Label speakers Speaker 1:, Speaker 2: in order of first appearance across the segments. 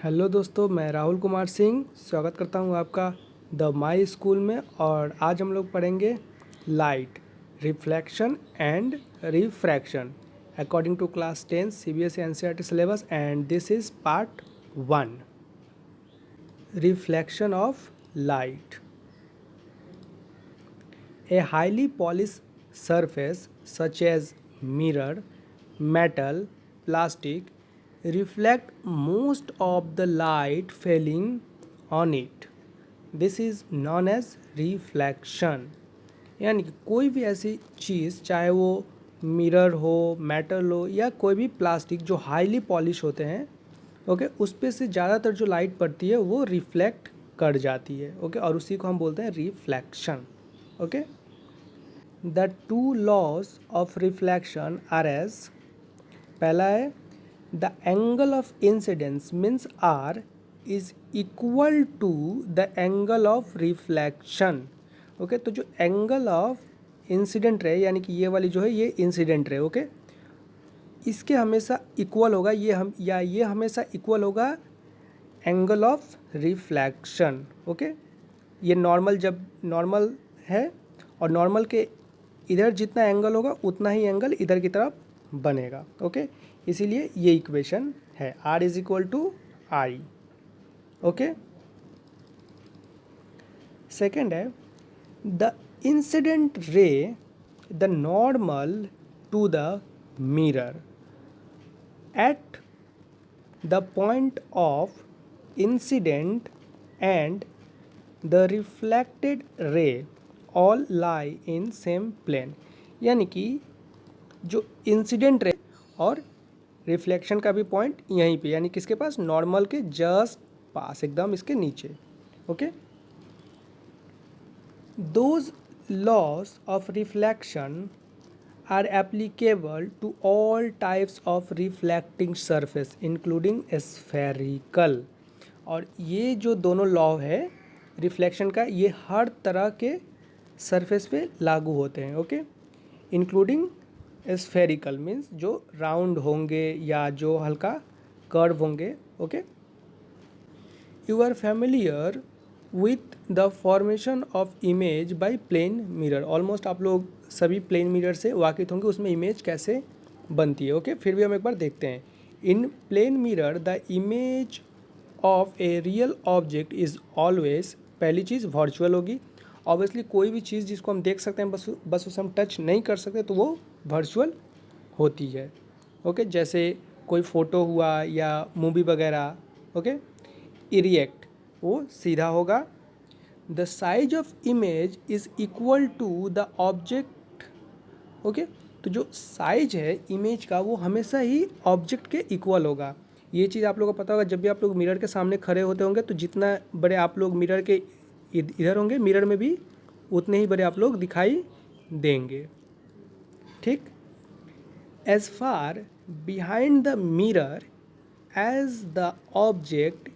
Speaker 1: Hello दोस्तों, मैं राहुल कुमार सिंह स्वागत करता हूं आपका द माई स्कूल में। और आज हम लोग पढ़ेंगे light, reflection and refraction according to class 10 CBSE NCERT syllabus, and this is part 1, reflection of light. A highly polished surface such as mirror, metal, plastic reflect most of the light falling on it. This is known as reflection. यानी कि कोई भी ऐसी चीज़, चाहे वो mirror हो, metal हो या कोई भी प्लास्टिक जो हाईली पॉलिश होते हैं, ओके, उस पे से ज़्यादातर जो लाइट पड़ती है वो रिफ्लेक्ट कर जाती है, ओके, और उसी को हम बोलते हैं reflection, okay. The two laws of reflection are as, पहला है the angle of incidence means are is equal to the angle of reflection, okay. तो जो एंगल ऑफ इंसिडेंट रे, यानी कि ये वाली जो है ये इंसिडेंट रे, ओके, इसके हमेशा इक्वल होगा ये हमेशा इक्वल होगा एंगल ऑफ रिफ्लेक्शन, ओके। ये नॉर्मल, जब नॉर्मल है और नॉर्मल के इधर जितना एंगल होगा उतना ही एंगल इधर की तरफ बनेगा, ओके। इसीलिए ये इक्वेशन है R is equal to I, okay. Second है the incident ray the normal to the mirror at the point of incident and the reflected ray all lie in same plane. यानी कि जो incident ray और reflection का भी point यहीं पे, यानी किसके पास, नॉर्मल के जस्ट पास, एकदम इसके नीचे, okay. Those laws of reflection are applicable to all types of reflecting surface including spherical. और ये जो दोनों लॉ है रिफ्लेक्शन का, ये हर तरह के सरफेस पे लागू होते हैं, ओके, इंक्लूडिंग स्फेरिकल मीन्स जो राउंड होंगे या जो हल्का कर्व होंगे, okay. You are familiar with the formation of image by plane mirror. Almost आप लोग सभी प्लेन मिरर से वाकिफ होंगे, उसमें इमेज कैसे बनती है, ओके। फिर भी हम एक बार देखते हैं। In plane mirror the image of a real object is always, पहली चीज़ वर्चुअल होगी। ऑब्वियसली कोई भी चीज़ जिसको हम देख सकते हैं बस उसे हम टच नहीं कर सकते तो वो वर्चुअल होती है, ओके। जैसे कोई फ़ोटो हुआ या मूवी वगैरह, ओके, इरिएक्ट वो सीधा होगा। The size of image is equal to the object, okay. तो जो साइज है इमेज का वो हमेशा ही ऑब्जेक्ट के इक्वल होगा। ये चीज़ आप लोगों को पता होगा, जब भी आप लोग मिरर के सामने खड़े होते होंगे तो जितना बड़े आप लोग मिरर के इधर होंगे, मिरर में भी उतने ही बड़े आप लोग दिखाई देंगे, ठीक। As far behind the mirror as the object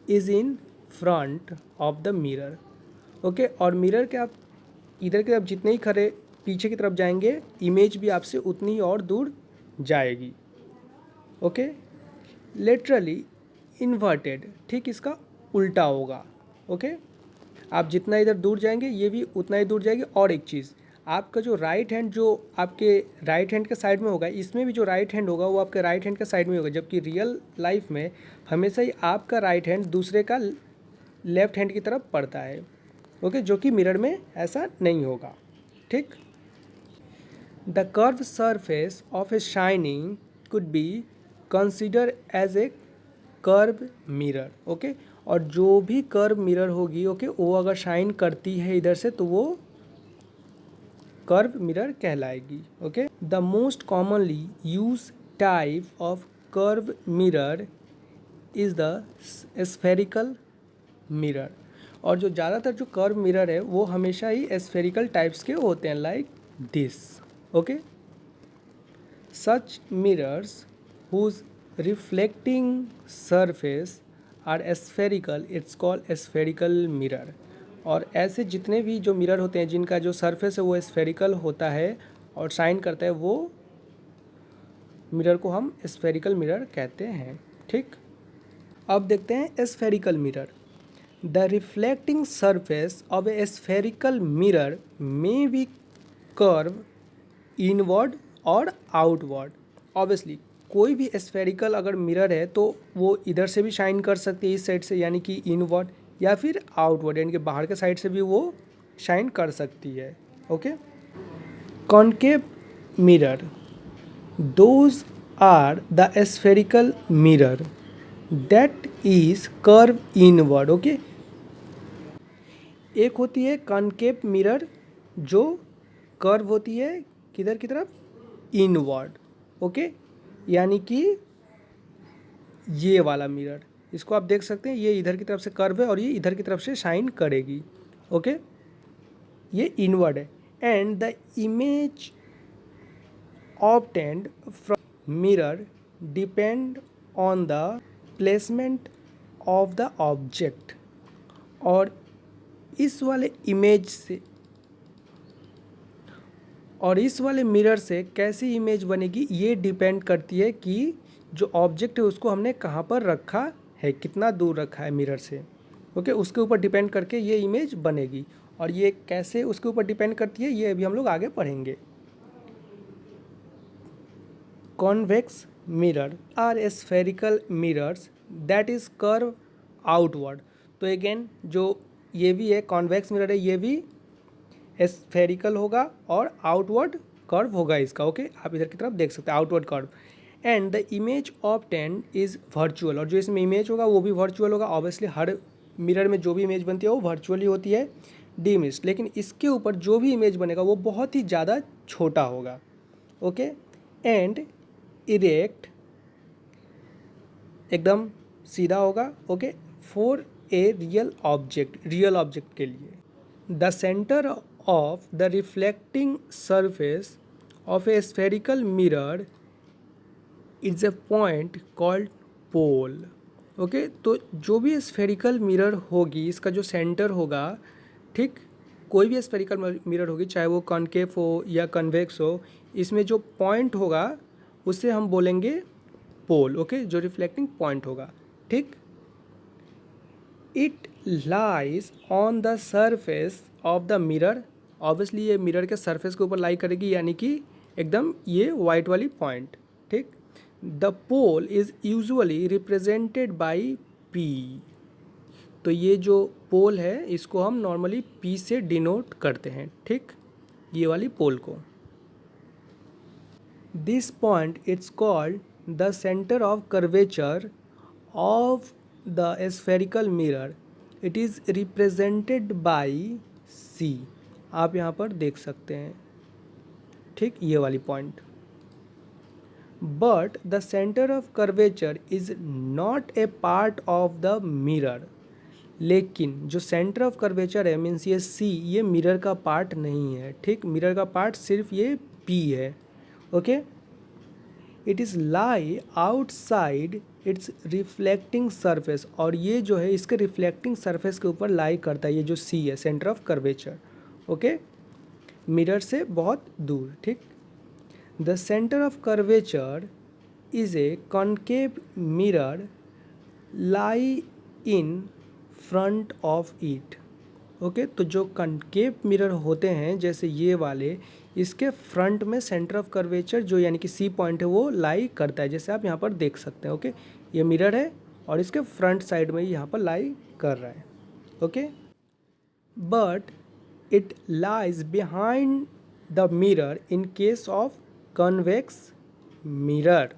Speaker 1: is in front of the mirror, okay. और मिरर के आप इधर की तरफ जितने ही खड़े पीछे की तरफ जाएंगे, इमेज भी आपसे उतनी ही और दूर जाएगी, ओके। लेटरली इन्वर्टेड, ठीक इसका उल्टा होगा, ओके। आप जितना इधर दूर जाएंगे ये भी उतना ही दूर जाएगी। और एक चीज़, आपका जो राइट हैंड जो आपके राइट हैंड के साइड में होगा, इसमें भी जो राइट हैंड होगा वो आपके राइट हैंड के साइड में होगा, जबकि रियल लाइफ में हमेशा ही आपका राइट हैंड दूसरे का लेफ्ट हैंड की तरफ पड़ता है, ओके, जो कि मिरर में ऐसा नहीं होगा, ठीक। The curve surface of a shining could be consider as a curve mirror, okay. और जो भी कर्व मिरर होगी, ओके, वो अगर शाइन करती है इधर से तो वो कर्व मिरर कहलाएगी, okay. The most commonly use type of curve mirror is the spherical mirror. और जो ज़्यादातर जो कर्व मिरर है वो हमेशा ही स्फेरिकल टाइप्स के होते हैं, like this, okay. Such mirrors whose reflecting surface are spherical, it's called spherical mirror. और ऐसे जितने भी जो मिरर होते हैं जिनका जो सरफेस है वो स्फेरिकल होता है और शाइन करता है, वो मिरर को हम स्फेरिकल मिरर कहते हैं, ठीक। अब देखते हैं spherical mirror. The reflecting surface of a spherical mirror may be curve inward और आउटवर्ड। ऑब्वियसली कोई भी स्फेरिकल अगर मिरर है तो वो इधर से भी शाइन कर सकती है, इस साइड से यानी कि इनवर्ड, या फिर आउटवर्ड यानी कि बाहर के साइड से भी वो शाइन कर सकती है। Okay, concave mirror, those are the spherical mirror that is curve inward. Okay, एक होती है कॉन्केव मिरर जो कर्व होती है किधर की तरफ, इनवर्ड। ओके, यानी कि ये वाला मिरर, इसको आप देख सकते हैं, ये इधर की तरफ से कर्व है और ये इधर की तरफ से शाइन करेगी। ओके, ये इनवर्ड है। And the image obtained from mirror depend on the placement of the object. और इस वाले इमेज से और इस वाले मिरर से कैसी इमेज बनेगी ये डिपेंड करती है कि जो ऑब्जेक्ट है उसको हमने कहाँ पर रखा है, कितना दूर रखा है मिरर से। ओके, उसके ऊपर डिपेंड करके ये इमेज बनेगी। और ये कैसे उसके ऊपर डिपेंड करती है ये अभी हम लोग आगे पढ़ेंगे। Convex mirror are spherical mirrors that is curve outward. तो अगेन जो ये भी है कॉन्वेक्स मिरर है, ये भी स्फेरिकल होगा और आउटवर्ड कर्व होगा इसका। ओके, आप इधर की तरफ देख सकते हैं outward curve. And the image obtained is virtual, और जो इसमें इमेज होगा वो भी वर्चुअल होगा। ऑब्वियसली हर मिरर में जो भी इमेज बनती है वो वर्चुअली होती है, डिमिस्ड। लेकिन इसके ऊपर जो भी इमेज बनेगा वो बहुत ही ज़्यादा छोटा होगा। ओके, एंड इरेक्ट, एकदम सीधा होगा। Okay, for a real object के लिए। The centre of the reflecting surface of a spherical mirror is a point called pole. Okay, तो जो भी स्फेरिकल मिरर होगी इसका जो सेंटर होगा, ठीक, कोई भी स्फेरिकल मिरर होगी चाहे वो कॉन्केव हो या कन्वेक्स हो, इसमें जो पॉइंट होगा उसे हम बोलेंगे पोल। ओके, जो रिफ्लेक्टिंग पॉइंट होगा, ठीक। It lies on the surface of the mirror. Obviously ये मिरर के सरफेस के ऊपर लाई करेगी, यानी कि एकदम ये वाइट वाली पॉइंट, ठीक। The pole is usually represented by P. तो ये जो पोल है इसको हम नॉर्मली पी से डिनोट करते हैं, ठीक, ये वाली पोल को। This point it's called the centre of curvature of the spherical mirror. It is represented by C. आप यहाँ पर देख सकते हैं, ठीक, ये वाली point. But the centre of curvature is not a part of the mirror. लेकिन जो सेंटर ऑफ कर्वेचर है मीन्स ये सी, ये मिरर का पार्ट नहीं है, ठीक। मिरर का पार्ट सिर्फ ये पी है। Okay, it is lie outside it's reflecting surface. और ये जो है इसके रिफ्लेक्टिंग सरफेस के ऊपर लाई करता है, ये जो सी है centre of curvature. Okay, mirror से बहुत दूर, ठीक। The centre of curvature is a concave mirror lie in front of it. Okay, तो जो कॉन्केव मिरर होते हैं जैसे ये वाले, इसके फ्रंट में सेंटर ऑफ कर्वेचर जो यानी कि सी पॉइंट है वो लाई करता है, जैसे आप यहाँ पर देख सकते हैं। ओके, ये मिरर है और इसके फ्रंट साइड में यहाँ पर लाई कर रहा है। Okay, but it lies behind the mirror in case of convex mirror.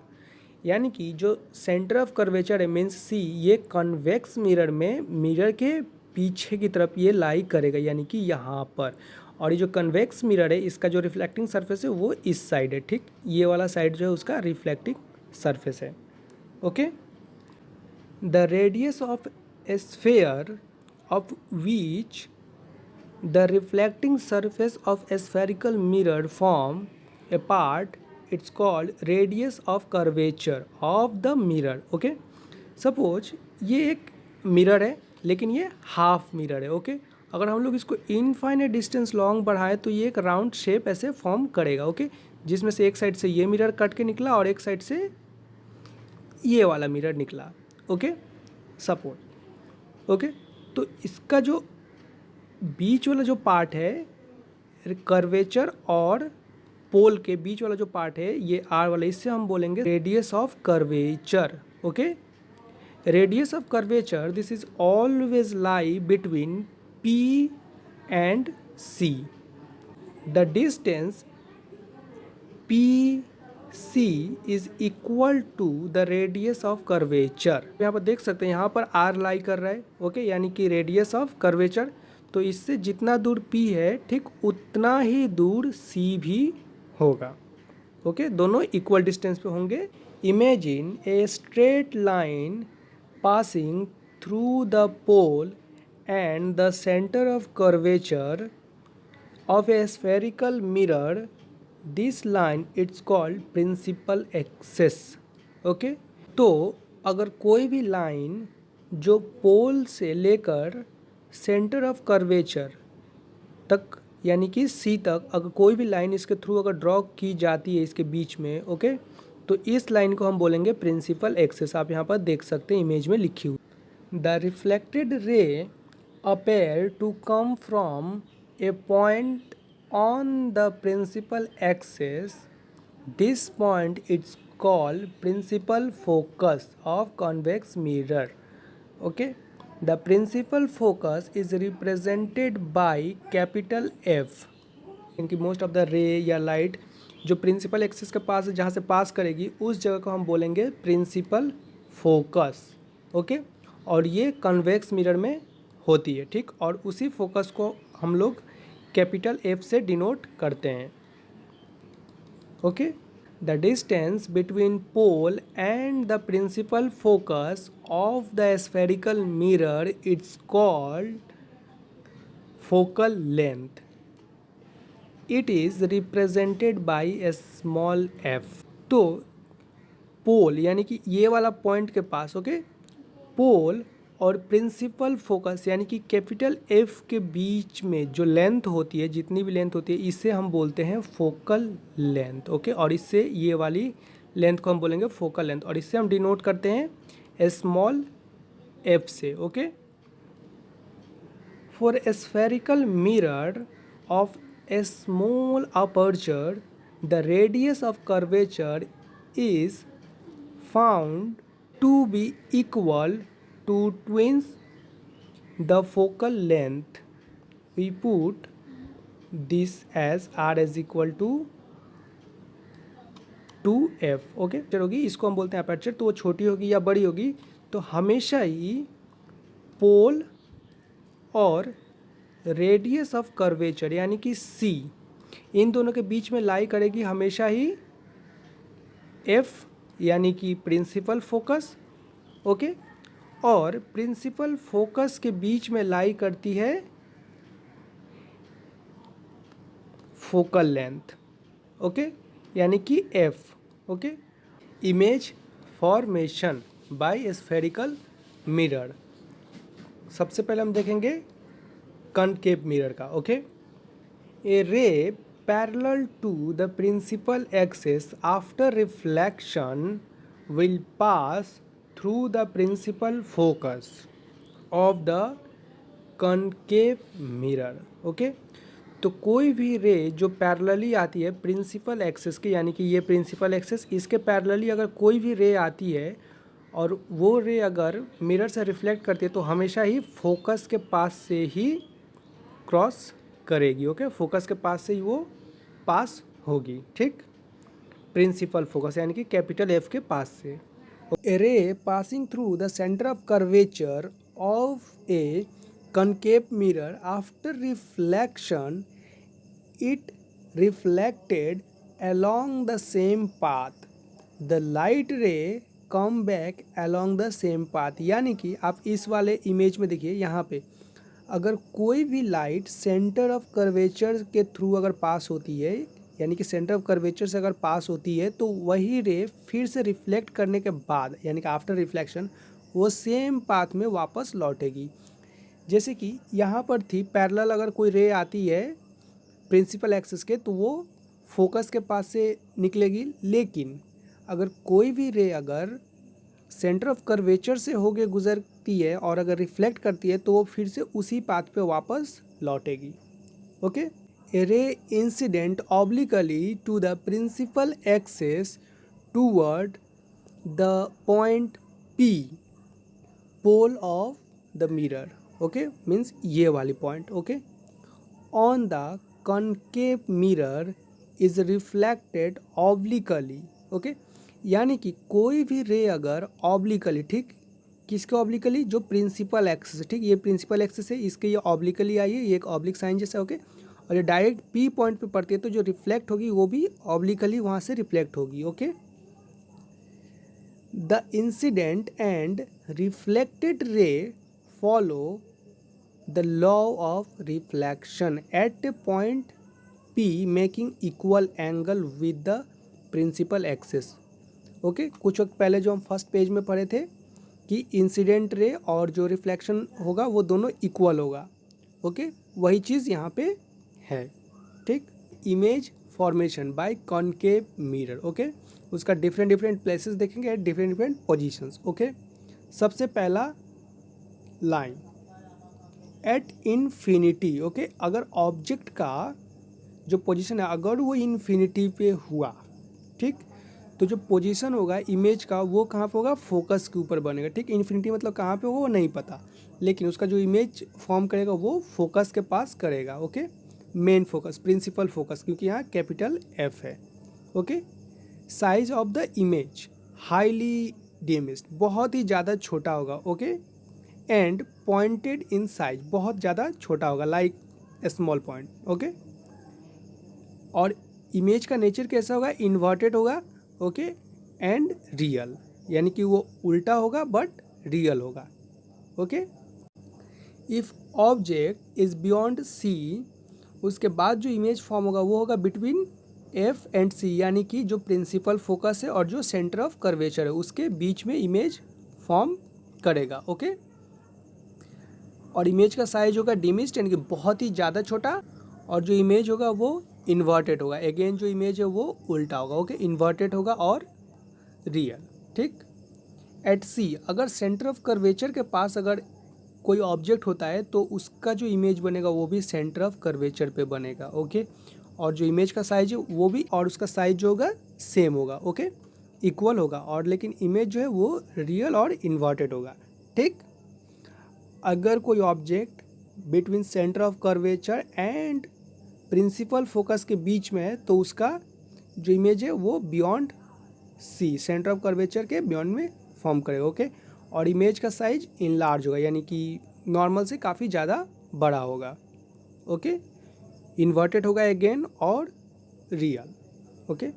Speaker 1: यानी कि जो सेंटर ऑफ कर्वेचर है मीन्स सी, ये कन्वेक्स मिरर में मिरर के पीछे की तरफ ये लाई करेगा, यानी कि यहाँ पर। और ये जो कन्वेक्स मिरर है इसका जो रिफ्लेक्टिंग सरफेस है वो इस साइड है, ठीक, ये वाला साइड जो है उसका रिफ्लेक्टिंग सरफेस है। Okay, the radius of A sphere of which the reflecting surface of a spherical mirror form A part, it's called radius of curvature of the mirror. Okay, suppose ये एक mirror है लेकिन ये half mirror है। Okay, अगर हम लोग इसको इनफाइनाइट डिस्टेंस लॉन्ग बढ़ाएं तो ये एक राउंड शेप ऐसे फॉर्म करेगा। ओके, जिसमें से एक साइड से ये मिरर कट के निकला और एक साइड से ये वाला मिरर निकला। Okay, support. ओके, तो इसका जो बीच वाला जो पार्ट है, कर्वेचर और पोल के बीच वाला जो पार्ट है, ये आर वाला, इससे हम बोलेंगे radius of curvature. Okay, radius of curvature this is always lie between P and C. The distance P C is equal to the radius of curvature. यहाँ पर देख सकते हैं, यहाँ पर आर लाई कर रहा है। ओके, यानी कि रेडियस ऑफ कर्वेचर, तो इससे जितना दूर पी है ठीक उतना ही दूर सी भी होगा। ओके, दोनों इक्वल डिस्टेंस पे होंगे। Imagine a straight line passing through the pole and the centre of curvature of a spherical mirror. This line it's called principal axis. Okay, तो अगर कोई भी लाइन जो पोल से लेकर सेंटर ऑफ कर्वेचर तक यानी कि सी तक अगर कोई भी लाइन इसके थ्रू अगर ड्रॉ की जाती है इसके बीच में, ओके, तो इस लाइन को हम बोलेंगे प्रिंसिपल एक्सिस। आप यहाँ पर देख सकते हैं इमेज में लिखी हुई। The reflected ray appear to come from a point on the principal axis. This point is called principal focus of convex mirror. Okay, the principal focus is represented by capital F. इनकी most of the रे या light जो principal axis के पास जहाँ से पास करेगी उस जगह को हम बोलेंगे प्रिंसिपल फोकस। ओके, और ये कन्वेक्स मिरर में होती है। ठीक, और उसी फोकस को हम लोग कैपिटल एफ से डिनोट करते हैं। Okay, the distance between pole and the principal focus of the spherical mirror it's called focal length. It is represented by a small F. तो पोल यानी कि ये वाला पॉइंट के पास, ओके, पोल और प्रिंसिपल फोकस यानी कि कैपिटल एफ के बीच में जो लेंथ होती है, जितनी भी लेंथ होती है, इसे हम बोलते हैं फोकल लेंथ। ओके, और इससे ये वाली लेंथ को हम बोलेंगे फोकल लेंथ, और इससे हम डिनोट करते हैं स्मॉल एफ से। Okay, for a spherical mirror of a small aperture the radius of curvature is found to be equal to twins the focal length. We put this as r is equal to 2f. Okay, होगी, इसको हम बोलते हैं aperture. तो वो छोटी होगी या बड़ी होगी, तो हमेशा ही पोल और रेडियस ऑफ कर्वेचर यानी कि c इन दोनों के बीच में लाई करेगी हमेशा ही f यानी कि प्रिंसिपल फोकस। ओके, और प्रिंसिपल फोकस के बीच में लाई करती है फोकल लेंथ। ओके, यानी कि f। Okay, image formation by spherical mirror. सबसे पहले हम देखेंगे कनकेव मिरर का। Okay, a ray parallel to the principal axis after reflection will pass through the principal focus of the concave mirror. Okay, तो कोई भी रे जो पैरेलली आती है प्रिंसिपल एक्सिस के, यानी कि ये प्रिंसिपल एक्सिस, इसके पैरेलली अगर कोई भी रे आती है और वो रे अगर मिरर से रिफ्लेक्ट करती है तो हमेशा ही फोकस के पास से ही क्रॉस करेगी। ओके, फोकस के पास से ही वो पास होगी। ठीक, प्रिंसिपल फोकस यानी कि कैपिटल एफ के पास से। A ray passing through the center of curvature of a concave mirror after reflection, it reflected along the same path. The light ray come back along the same path. यानी कि आप इस वाले image में देखिए, यहाँ पे अगर कोई भी लाइट सेंटर ऑफ कर्वेचर के थ्रू अगर पास होती है, यानी कि सेंटर ऑफ कर्वेचर से अगर पास होती है, तो वही रे फिर से रिफ्लेक्ट करने के बाद यानी कि आफ्टर रिफ्लेक्शन वो सेम पाथ में वापस लौटेगी। जैसे कि यहाँ पर थी पैरेलल, अगर कोई रे आती है प्रिंसिपल एक्सिस के तो वो फोकस के पास से निकलेगी, लेकिन अगर कोई भी रे अगर सेंटर ऑफ कर्वेचर से होके गुजरती है और अगर रिफ्लेक्ट करती है तो वो फिर से उसी पाथ पे वापस लौटेगी। Okay, a ray incident obliquely to the principal axis toward the point P, pole of the mirror. Okay, means ये वाली point. Okay, on the concave mirror is reflected obliquely. Okay, यानी कि कोई भी रे अगर ऑब्लिकली, ठीक, किसके ऑब्लिकली, जो प्रिंसिपल एक्सिस है, ठीक, ये प्रिंसिपल एक्सिस है, इसके ये ऑब्लिकली आई है, ये एक ऑब्लिक साइन जैसा। ओके, और ये डायरेक्ट पी पॉइंट पे पड़ती है तो जो रिफ्लेक्ट होगी वो भी ऑब्लिकली वहाँ से रिफ्लेक्ट होगी। Okay, the incident and reflected ray follow the law of reflection at a point P making equal angle with the principal axis। Okay, कुछ वक्त पहले जो हम फर्स्ट पेज में पढ़े थे कि इंसिडेंट रे और जो रिफ्लेक्शन होगा वो दोनों इक्वल होगा। ओके, वही चीज़ यहाँ पे है। ठीक, image formation bye concave mirror. Okay, उसका डिफरेंट डिफरेंट प्लेसेस देखेंगे at different different positions. Okay, सबसे पहला लाइन एट इन्फिनिटी। ओके, अगर ऑब्जेक्ट का जो पोजीशन है अगर वो इन्फिनिटी पे हुआ, ठीक, तो जो पोजीशन होगा इमेज का वो कहाँ पे होगा, फोकस के ऊपर बनेगा। ठीक, इन्फिनिटी मतलब कहाँ पे होगा वो नहीं पता, लेकिन उसका जो इमेज फॉर्म करेगा वो फोकस के पास करेगा। Okay, main focus, principal focus, क्योंकि यहाँ कैपिटल एफ है। Okay, size of the image highly diminished, बहुत ही ज़्यादा छोटा होगा। Okay, and pointed in size, बहुत ज़्यादा छोटा होगा, लाइक स्मॉल पॉइंट। ओके, और इमेज का नेचर कैसा होगा, इन्वर्टेड होगा। ओके, एंड रियल, यानी कि वो उल्टा होगा बट रियल होगा। Okay, if object is beyond C, उसके बाद जो इमेज फॉर्म होगा वो होगा बिटवीन एफ एंड सी, यानी कि जो प्रिंसिपल फोकस है और जो सेंटर ऑफ कर्वेचर है उसके बीच में इमेज फॉर्म करेगा। ओके, और इमेज का साइज होगा डिमिस्ड, यानी कि बहुत ही ज़्यादा छोटा, और जो इमेज होगा वो इन्वर्टेड होगा। अगेन जो इमेज है वो उल्टा होगा। ओके, इन्वर्टेड होगा और रियल। ठीक, एट सी, अगर सेंटर ऑफ कर्वेचर के पास अगर कोई ऑब्जेक्ट होता है तो उसका जो इमेज बनेगा वो भी सेंटर ऑफ कर्वेचर पे बनेगा। ओके, और जो इमेज का साइज है वो भी, और उसका साइज जो होगा सेम होगा। ओके, इक्वल होगा, और लेकिन इमेज जो है वो रियल और इन्वर्टेड होगा। ठीक, अगर कोई object between centre of curvature and principal focus के बीच में है तो उसका जो इमेज है वो beyond C, centre of curvature के बियॉन्ड में फॉर्म करेगा। ओके, और इमेज का साइज इनलार्ज होगा, यानी कि नॉर्मल से काफ़ी ज़्यादा बड़ा होगा। ओके, इन्वर्टेड होगा अगेन और रियल। ओके,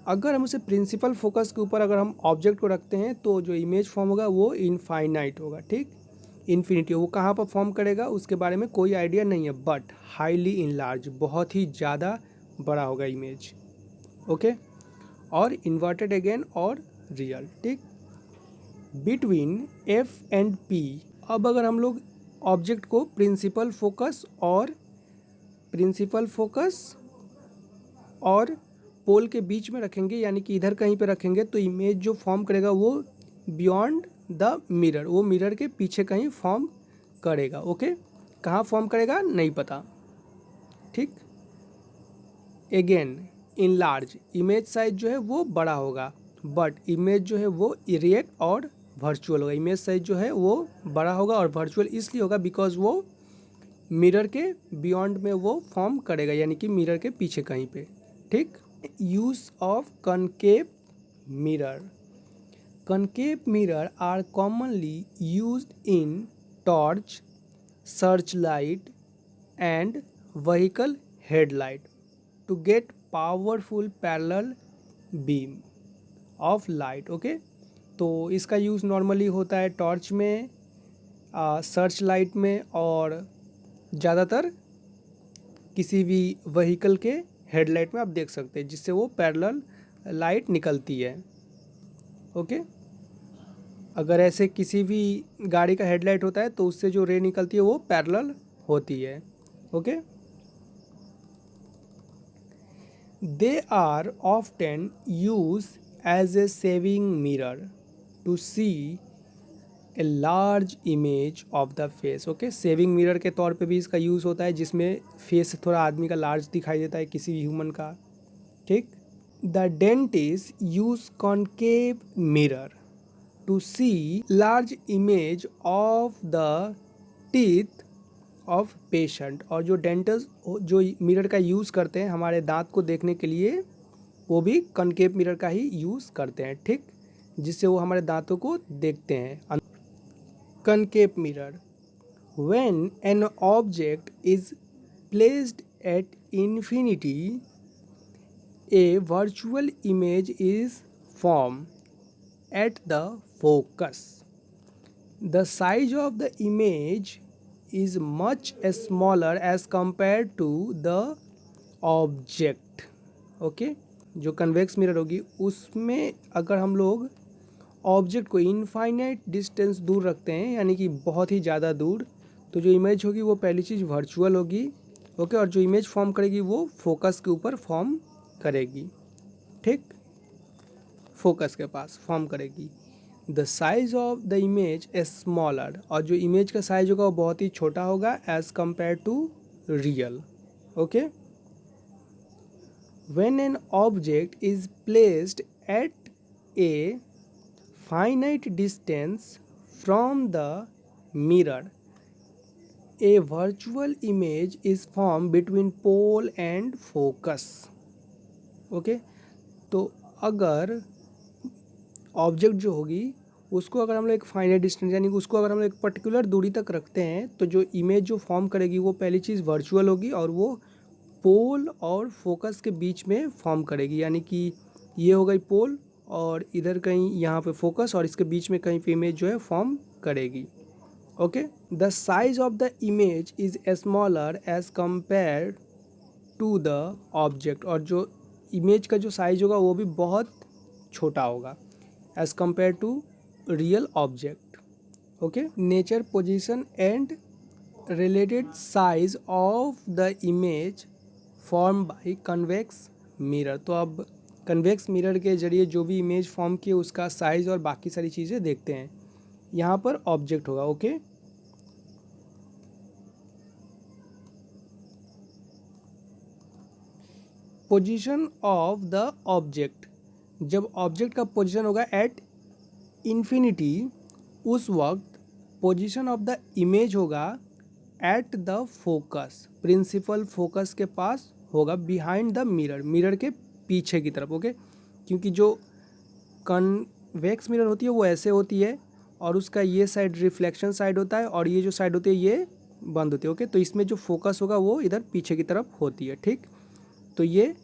Speaker 1: अगर हम उसे प्रिंसिपल फोकस के ऊपर अगर हम ऑब्जेक्ट को रखते हैं तो जो इमेज फॉर्म होगा वो इनफाइनाइट होगा। ठीक, इन्फिनिटी, वो कहाँ पर फॉर्म करेगा उसके बारे में कोई आइडिया नहीं है, बट हाईली इनलार्ज, बहुत ही ज़्यादा बड़ा होगा इमेज। ओके, और इन्वर्टेड अगेन और रियल। ठीक, बिटवीन एफ एंड पी, अब अगर हम लोग ऑब्जेक्ट को प्रिंसिपल फोकस और पोल के बीच में रखेंगे, यानी कि इधर कहीं पे रखेंगे, तो इमेज जो फॉर्म करेगा वो बियॉन्ड द मिरर, वो मिरर के पीछे कहीं फॉर्म करेगा। ओके, कहाँ फॉर्म करेगा नहीं पता। ठीक, again in large, image size जो है वो बड़ा होगा, बट इमेज जो है वो इरिएक्ट और वर्चुअल होगा। इमेज साइज जो है वो बड़ा होगा और वर्चुअल इसलिए होगा बिकॉज वो मिरर के बियॉन्ड में वो फॉर्म करेगा, यानी कि मिरर के पीछे कहीं पे। ठीक, use of concave mirror, concave mirror are commonly used in torch, searchlight and vehicle headlight to get powerful parallel beam of light। Okay, तो इसका यूज़ नॉर्मली होता है टॉर्च में, सर्च लाइट में, और ज़्यादातर किसी भी व्हीकल के हेडलाइट में आप देख सकते हैं, जिससे वो पैरेलल लाइट निकलती है। ओके, अगर ऐसे किसी भी गाड़ी का हेडलाइट होता है तो उससे जो रे निकलती है वो पैरेलल होती है। Okay, they are often use as a shaving mirror to see a large image of the face. Okay, shaving mirror के तौर पे भी इसका यूज़ होता है, जिसमें फेस थोड़ा आदमी का लार्ज दिखाई देता है किसी भी ह्यूमन का. ठीक. The dentist use concave mirror to see large image of the teeth of patient. और जो डेंटिस्ट जो मिरर का यूज़ करते हैं हमारे दांत को देखने के लिए, वो भी कॉन्केव मिरर का ही यूज़ करते हैं. ठीक, जिससे वो हमारे दांतों को देखते हैं. Concave mirror. When an object is placed at infinity, a virtual image is formed at the focus. The size of the image is much smaller as compared to the object. Okay? जो convex mirror होगी उसमें अगर हम लोग object को infinite distance दूर रखते हैं, यानी कि बहुत ही ज़्यादा दूर, तो जो इमेज होगी वो पहली चीज़ वर्चुअल होगी. ओके, और जो इमेज फॉर्म करेगी वो फोकस के ऊपर फॉर्म करेगी. ठीक, फोकस के पास फॉर्म करेगी. The size of the image is smaller. और जो इमेज का साइज होगा वो बहुत ही छोटा होगा as compare to real. Okay, when an object is placed at a finite distance from the mirror, a virtual image is formed between pole and focus. Okay, तो अगर ऑब्जेक्ट जो होगी उसको अगर हम लोग एक फाइनाइट डिस्टेंस, यानी कि उसको अगर हम लोग एक पर्टिकुलर दूरी तक रखते हैं, तो जो इमेज जो फॉर्म करेगी वो पहली चीज़ वर्चुअल होगी और वो पोल और फोकस के बीच में फॉर्म करेगी. यानी कि ये हो गई पोल और इधर कहीं यहाँ पे फोकस और इसके बीच में कहीं पे इमेज जो है फॉर्म करेगी. Okay, the size of the image is smaller as compare to the object. और जो इमेज का जो साइज होगा वो भी बहुत छोटा होगा as compare to real object. Okay, nature, position and related size of the image form by convex mirror. तो अब कन्वेक्स मिरर के जरिए जो भी इमेज फॉर्म किए उसका साइज़ और बाकी सारी चीज़ें देखते हैं. यहाँ पर ऑब्जेक्ट होगा. Okay, position of the object. जब ऑब्जेक्ट का पोजीशन होगा एट इन्फिनिटी, उस वक्त पोजीशन ऑफ द इमेज होगा at the focus, principal focus के पास होगा, बिहाइंड द मिरर, मिरर के पीछे की तरफ. ओके, क्योंकि जो कन्वेक्स मिरर होती है वो ऐसे होती है और उसका ये साइड रिफ्लेक्शन साइड होता है और ये जो साइड होती है ये बंद होती है. ओके, तो इसमें जो फोकस होगा वो इधर पीछे की तरफ होती है. ठीक, तो ये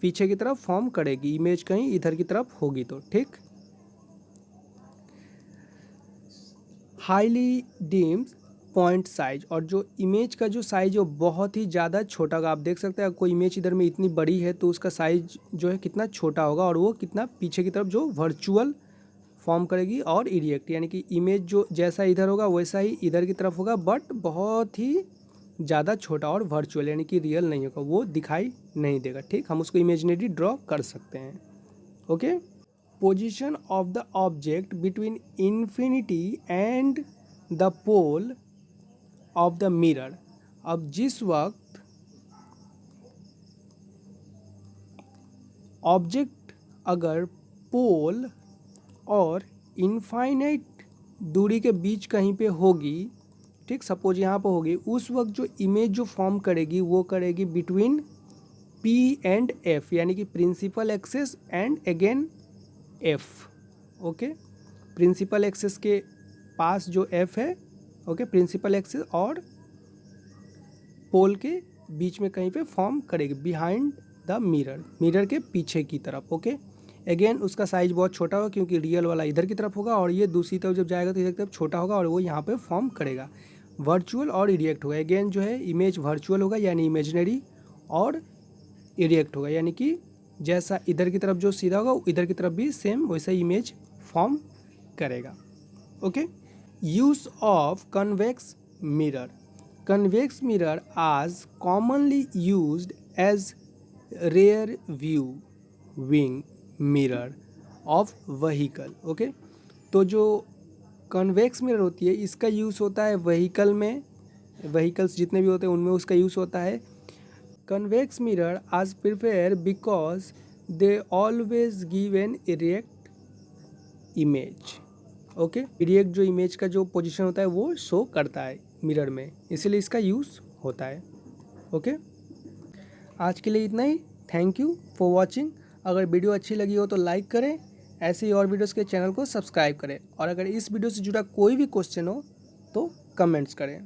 Speaker 1: पीछे की तरफ फॉर्म करेगी, इमेज कहीं इधर की तरफ होगी. तो ठीक, हाईली डीम्ड पॉइंट साइज. और जो इमेज का जो साइज है बहुत ही ज़्यादा छोटा होगा. आप देख सकते हैं कोई इमेज इधर में इतनी बड़ी है तो उसका साइज जो है कितना छोटा होगा और वो कितना पीछे की तरफ जो वर्चुअल फॉर्म करेगी और इरिएक्ट, यानी कि इमेज जो जैसा इधर होगा वैसा ही इधर की तरफ होगा, बट बहुत ही ज़्यादा छोटा और वर्चुअल, यानी कि रियल नहीं होगा, वो दिखाई नहीं देगा. ठीक, हम उसको इमेजिनरी ड्रॉ कर सकते हैं. Okay, position of the object between infinity and the pole of the mirror. अब जिस वक्त ऑब्जेक्ट अगर पोल और इनफाइनाइट दूरी के बीच कहीं पे होगी, ठीक, सपोज यहाँ पे होगी, उस वक्त जो इमेज जो फॉर्म करेगी वो करेगी बिटवीन P एंड F, यानी कि principal axis and again F. Okay, principal axis के पास जो F है, ओके, प्रिंसिपल एक्सिस और पोल के बीच में कहीं पे फॉर्म करेगी बिहाइंड द मिरर, मिरर के पीछे की तरफ. ओके, अगेन उसका साइज बहुत छोटा होगा क्योंकि रियल वाला इधर की तरफ होगा और ये दूसरी तरफ जब जाएगा तो इधर की तरफ छोटा होगा और वो यहाँ पे फॉर्म करेगा. वर्चुअल और इरिएक्ट होगा. अगेन जो है इमेज वर्चुअल होगा यानी इमेजिनरी, और इरिएक्ट होगा यानी कि जैसा इधर की तरफ जो सीधा होगा इधर की तरफ भी सेम वैसा ही इमेज फॉर्म करेगा. Okay, use of convex mirror. Convex mirror are commonly used as rear view wing mirror of vehicle. Okay, तो जो कन्वेक्स मिरर होती है इसका यूज़ होता है व्हीकल में, व्हीकल्स जितने भी होते हैं उनमें उसका यूज़ होता है। कन्वेक्स मिरर आज prefer because they always give an erect image. Okay, erect जो इमेज का जो पोजीशन होता है वो शो करता है मिरर में, इसीलिए इसका यूज़ होता है। ओके, आज के लिए इतना ही। Thank you for watching. अगर वीडियो अच्छी लगी हो तो लाइक करें, ऐसे ही और वीडियोस के चैनल को सब्सक्राइब करें, और अगर इस वीडियो से जुड़ा कोई भी क्वेश्चन हो तो कमेंट्स करें।